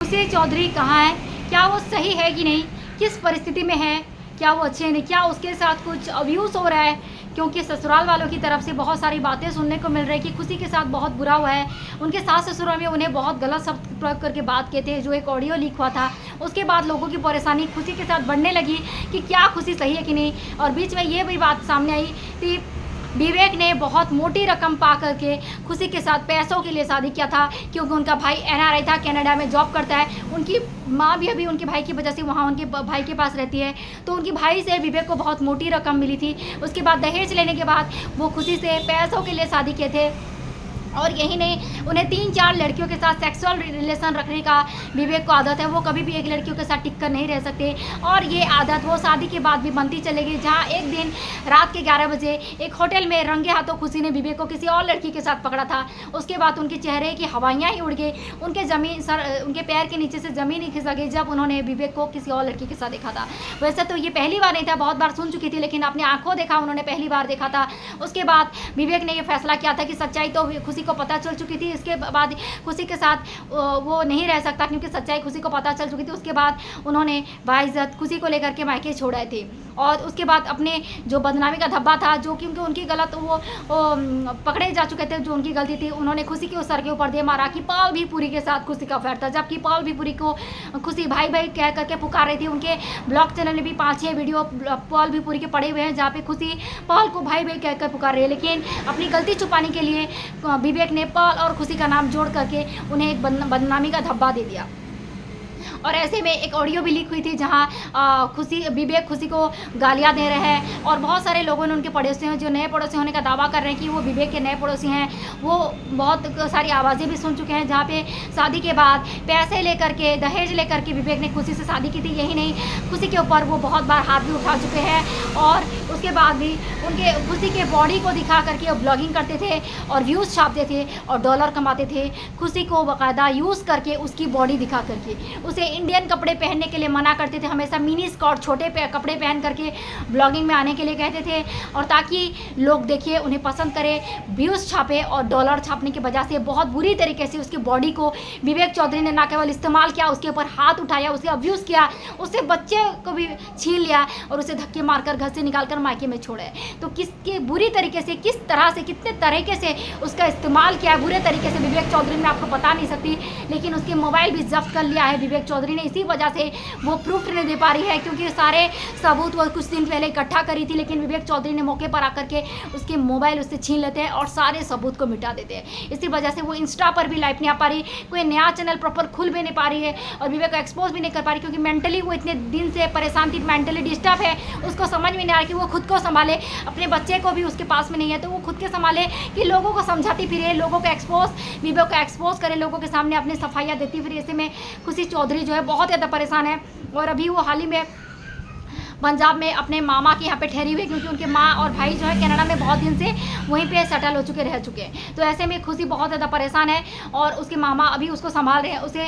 खुशी चौधरी कहाँ है, क्या वो सही है कि नहीं, किस परिस्थिति में है, क्या वो अच्छे नहीं, क्या उसके साथ कुछ अब्यूज़ हो रहा है, क्योंकि ससुराल वालों की तरफ से बहुत सारी बातें सुनने को मिल रही है कि खुशी के साथ बहुत बुरा हुआ है। उनके सास ससुर में उन्हें बहुत गलत शब्द प्रयोग करके बात किए थे, जो एक ऑडियो लीक हुआ था। उसके बाद लोगों की परेशानी खुशी के साथ बढ़ने लगी कि क्या खुशी सही है कि नहीं। और बीच में ये भी बात सामने आई कि विवेक ने बहुत मोटी रकम पा करके खुशी के साथ पैसों के लिए शादी किया था, क्योंकि उनका भाई एनआरआई था, कनाडा में जॉब करता है। उनकी माँ भी अभी उनके भाई की वजह से वहाँ उनके भाई के पास रहती है, तो उनकी भाई से विवेक को बहुत मोटी रकम मिली थी। उसके बाद दहेज लेने के बाद वो खुशी से पैसों के लिए शादी किए थे। और यही नहीं, उन्हें 3-4 लड़कियों के साथ सेक्सुअल रिलेशन रखने का विवेक को आदत है। वो कभी भी एक लड़कियों के साथ टिक कर नहीं रह सकते, और ये आदत वो शादी के बाद भी बनती चलेगी। जहाँ एक दिन रात के 11 बजे एक होटल में रंगे हाथों खुशी ने विवेक को किसी और लड़की के साथ पकड़ा था। उसके बाद उनके चेहरे की हवाइयाँ ही उड़ गई, उनके पैर के नीचे से ज़मीन ही खिसक गई जब उन्होंने विवेक को किसी और लड़की के साथ देखा था। वैसे तो ये पहली बार नहीं था, बहुत बार सुन चुकी थी, लेकिन अपनी आंखों देखा उन्होंने पहली बार देखा था। उसके बाद विवेक ने ये फैसला किया था कि सच्चाई तो खुशी को पता चल चुकी थी। इसके बाद खुशी के साथ वो नहीं रह सकता, क्योंकि सच्चाई खुशी को पता चल चुकी थी। उसके बाद उन्होंने बाइज्जत खुशी को लेकर के मायके छोड़े थे, और उसके बाद अपने जो बदनामी का धब्बा था, जो क्योंकि उनकी गलत वो पकड़े जा चुके थे, जो उनकी गलती थी, उन्होंने खुशी के उस सर के ऊपर दे मारा कि पाल भी पूरी के साथ खुशी का अफेयर था। जबकि पाल भी पूरी को खुशी भाई भाई कह करके पुकार रही थी। उनके ब्लॉग चैनल में भी 5-6 वीडियो पाल भी पूरी के पड़े हुए हैं, जहाँ पे खुशी पाल को भाई भाई कहकर पुकार रही है। लेकिन अपनी गलती छुपाने के लिए विवेक ने पाल और खुशी का नाम जोड़ करके उन्हें एक बदनामी का धब्बा दे दिया। और ऐसे में एक ऑडियो भी लीक हुई थी, जहां विवेक खुशी को गालियां दे रहे हैं, और बहुत सारे लोगों ने उनके पड़ोसियों, जो नए पड़ोसी होने का दावा कर रहे हैं कि वो विवेक के नए पड़ोसी हैं, वो बहुत सारी आवाज़ें भी सुन चुके हैं, जहाँ पे शादी के बाद पैसे लेकर के, दहेज लेकर के विवेक ने खुशी से शादी की थी। यही नहीं, खुशी के ऊपर वो बहुत बार हाथ भी उठा चुके हैं, और उसके बाद भी उनके खुशी के बॉडी को दिखा करके वो ब्लॉगिंग करते थे और व्यूज़ छापते थे और डॉलर कमाते थे। खुशी को बाकायदा यूज़ करके उसकी बॉडी दिखा करके उसे इंडियन कपड़े पहनने के लिए मना करते थे, हमेशा मिनी स्कर्ट छोटे कपड़े पहन करके ब्लॉगिंग में आने के लिए कहते थे, और ताकि लोग देखिए उन्हें पसंद करे, व्यूज़ छापे, और डॉलर छापने की वजह से बहुत बुरी तरीके से उसकी बॉडी को विवेक चौधरी ने ना केवल इस्तेमाल किया, उसके ऊपर हाथ उठाया, उसे अब्यूज़ किया, उससे बच्चे को भी छीन लिया और उसे धक्के मारकर घर से निकालकर मायके में छोड़े। तो किसके बुरी तरीके से, किस तरह से, कितने तरीके से उसका इस्तेमाल किया है बुरे तरीके से विवेक चौधरी ने, आपको बता नहीं सकती। लेकिन उसके मोबाइल भी जब्त कर लिया है विवेक चौधरी ने, इसी वजह से वो प्रूफ नहीं दे पा रही है, क्योंकि सारे सबूत वो कुछ दिन पहले इकट्ठा करी थी, लेकिन विवेक चौधरी ने मौके पर आकर के उसके मोबाइल उससे छीन लेते हैं और सारे सबूत को मिटा देते हैं। इसी वजह से वो इंस्टा पर भी लाइव नहीं आ पा रही, कोई नया चैनल प्रॉपर खुल भी नहीं पा रही है, और विवेक को एक्सपोज भी नहीं कर पा रही, क्योंकि मेंटली वो इतने दिन से परेशान थी, मेंटली डिस्टर्ब है। उसको समझ में नहीं आ रहा कि वो खुद को संभाले, अपने बच्चे को भी उसके पास में नहीं है, तो वो खुद के संभाले कि लोगों को समझाती फिरे, लोगों को विवेक को एक्सपोज करे, लोगों के सामने अपनी सफाइयाँ देती फिर। ऐसे में खुशी चौधरी जो है बहुत ज़्यादा परेशान है, और अभी वो हाल ही में पंजाब में अपने मामा के यहाँ पे ठहरी हुई, क्योंकि उनके माँ और भाई जो है कनाडा में बहुत दिन से वहीं पे सेटल हो चुके, रह चुके हैं। तो ऐसे में खुशी बहुत ज़्यादा परेशान है, और उसके मामा अभी उसको संभाल रहे हैं। उसे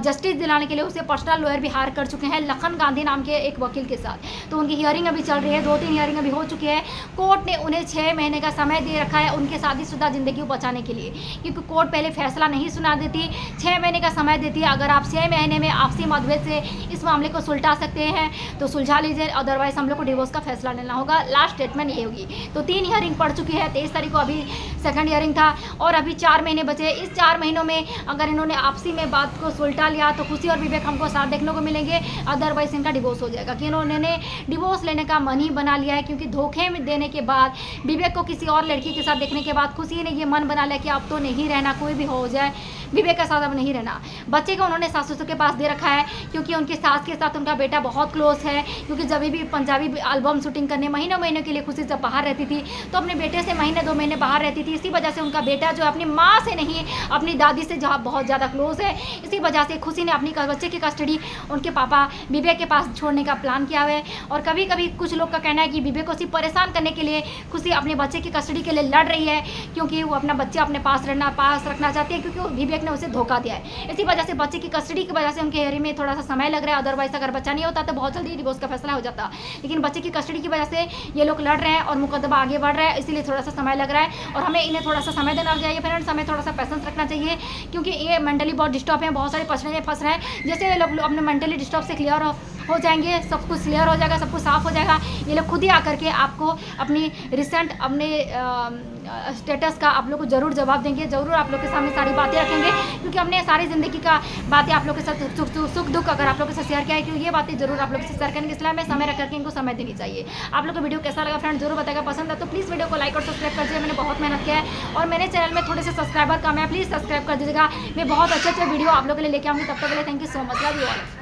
जस्टिस दिलाने के लिए उसे पर्सनल लॉयर भी हायर कर चुके हैं, लखन गांधी नाम के एक वकील के साथ। तो उनकी हियरिंग अभी चल रही है, 2-3 हियरिंग अभी हो चुकी है। कोर्ट ने उन्हें 6 महीने का समय दे रखा है उनके शादीशुदा ज़िंदगी को बचाने के लिए, क्योंकि कोर्ट पहले फैसला नहीं सुना देती, 6 महीने का समय देती है। अगर आप 6 महीने में आपसी मतभेद से इस मामले को सुलझा सकते हैं तो सुलझा लीजिए, अदरवाइज हम लोग को डिवोर्स का फैसला लेना होगा। लास्ट स्टेटमेंट ये होगी। तो 3 हियरिंग पड़ चुकी है, 23 तारीख को अभी सेकंड हियरिंग था, और अभी 4 महीने बचे। इस 4 महीनों में अगर इन्होंने आपसी में बात को सुलझा लिया तो खुशी और विवेक हमको साथ देखने को मिलेंगे, अदरवाइज इनका डिवोर्स हो जाएगा। कि इन्होंने डिवोर्स लेने का मन ही बना लिया है, क्योंकि धोखे में देने के बाद, विवेक को किसी और लड़की के साथ देखने के बाद खुशी ने ये मन बना लिया कि अब तो नहीं रहना, कोई भी हो जाए विवेक के साथ अब नहीं रहना। बच्चे को उन्होंने सास ससुर के पास दे रखा है, क्योंकि उनकी सास के साथ उनका बेटा बहुत क्लोज है, क्योंकि जब भी पंजाबी एल्बम शूटिंग करने महीनों महीनों के लिए खुशी जब बाहर रहती थी तो अपने बेटे से महीने 2 महीने बाहर रहती थी। इसी वजह से उनका बेटा जो अपनी माँ से नहीं, अपनी दादी से जहाँ बहुत ज़्यादा क्लोज है, इसी वजह से खुशी ने अपनी बच्चे की कस्टडी उनके पापा विवेक के पास छोड़ने का प्लान किया हुआ है। और कभी कभी कुछ लोग का कहना है कि विवेक को सिर्फ परेशान करने के लिए खुशी अपने बच्चे की कस्टडी के लिए लड़ रही है, क्योंकि वो अपना बच्चा अपने पास रखना चाहती है, क्योंकि विवेक ने उसे धोखा दिया है। इसी वजह से बच्चे की कस्टडी की वजह से उनके हेयरिंग में थोड़ा सा समय लग रहा है, अदरवाइज अगर बच्चा नहीं होता तो बहुत जल्दी डिवोर्स का फैसला हो जाता। जाता, लेकिन बच्चे की कस्टडी की वजह से ये लोग लड़ रहे हैं और मुकदमा आगे बढ़ रहा है, इसीलिए थोड़ा सा समय लग रहा है और हमें इन्हें थोड़ा सा समय देना चाहिए फ्रेंड्स, हमें थोड़ा सा पेशेंस रखना चाहिए क्योंकि ये मेंटली बहुत डिस्टर्ब है, बहुत सारे पछड़े में फंस रहे हैं। जैसे ये लोग अपने मेंटली डिस्टर्ब से क्लियर हो जाएंगे, सब कुछ क्लियर हो जाएगा, सब कुछ साफ हो जाएगा, ये लोग खुद ही आकर के आपको अपनी रिसेंट अपने स्टेटस का आप लोग को ज़रूर जवाब देंगे, ज़रूर आप लोग के सामने सारी बातें रखेंगे क्योंकि हमने सारी ज़िंदगी का बातें आप लोग के साथ सुख दुख अगर आप लोग के साथ शेयर किया है क्योंकि ये बातें ज़रूर आप लोग के साथ शेयर करेंगे, इसलिए हमें समय रख करके इनको समय देनी चाहिए। आप लोग को वीडियो कैसा लगा फ्रेंड जरूर बताएगा, पसंद है तो प्लीज़ वीडियो को लाइक और सब्सक्राइब कर दीजिए, मैंने बहुत मेहनत किया है और मेरे चैनल में थोड़े से सब्सक्राइबर कम है, प्लीज़ सब्सक्राइब कर दीजिएगा, मैं बहुत अच्छे वीडियो आप लोग के लिए लेके आऊँगी, तब तक के लिए thank you so much, love you all.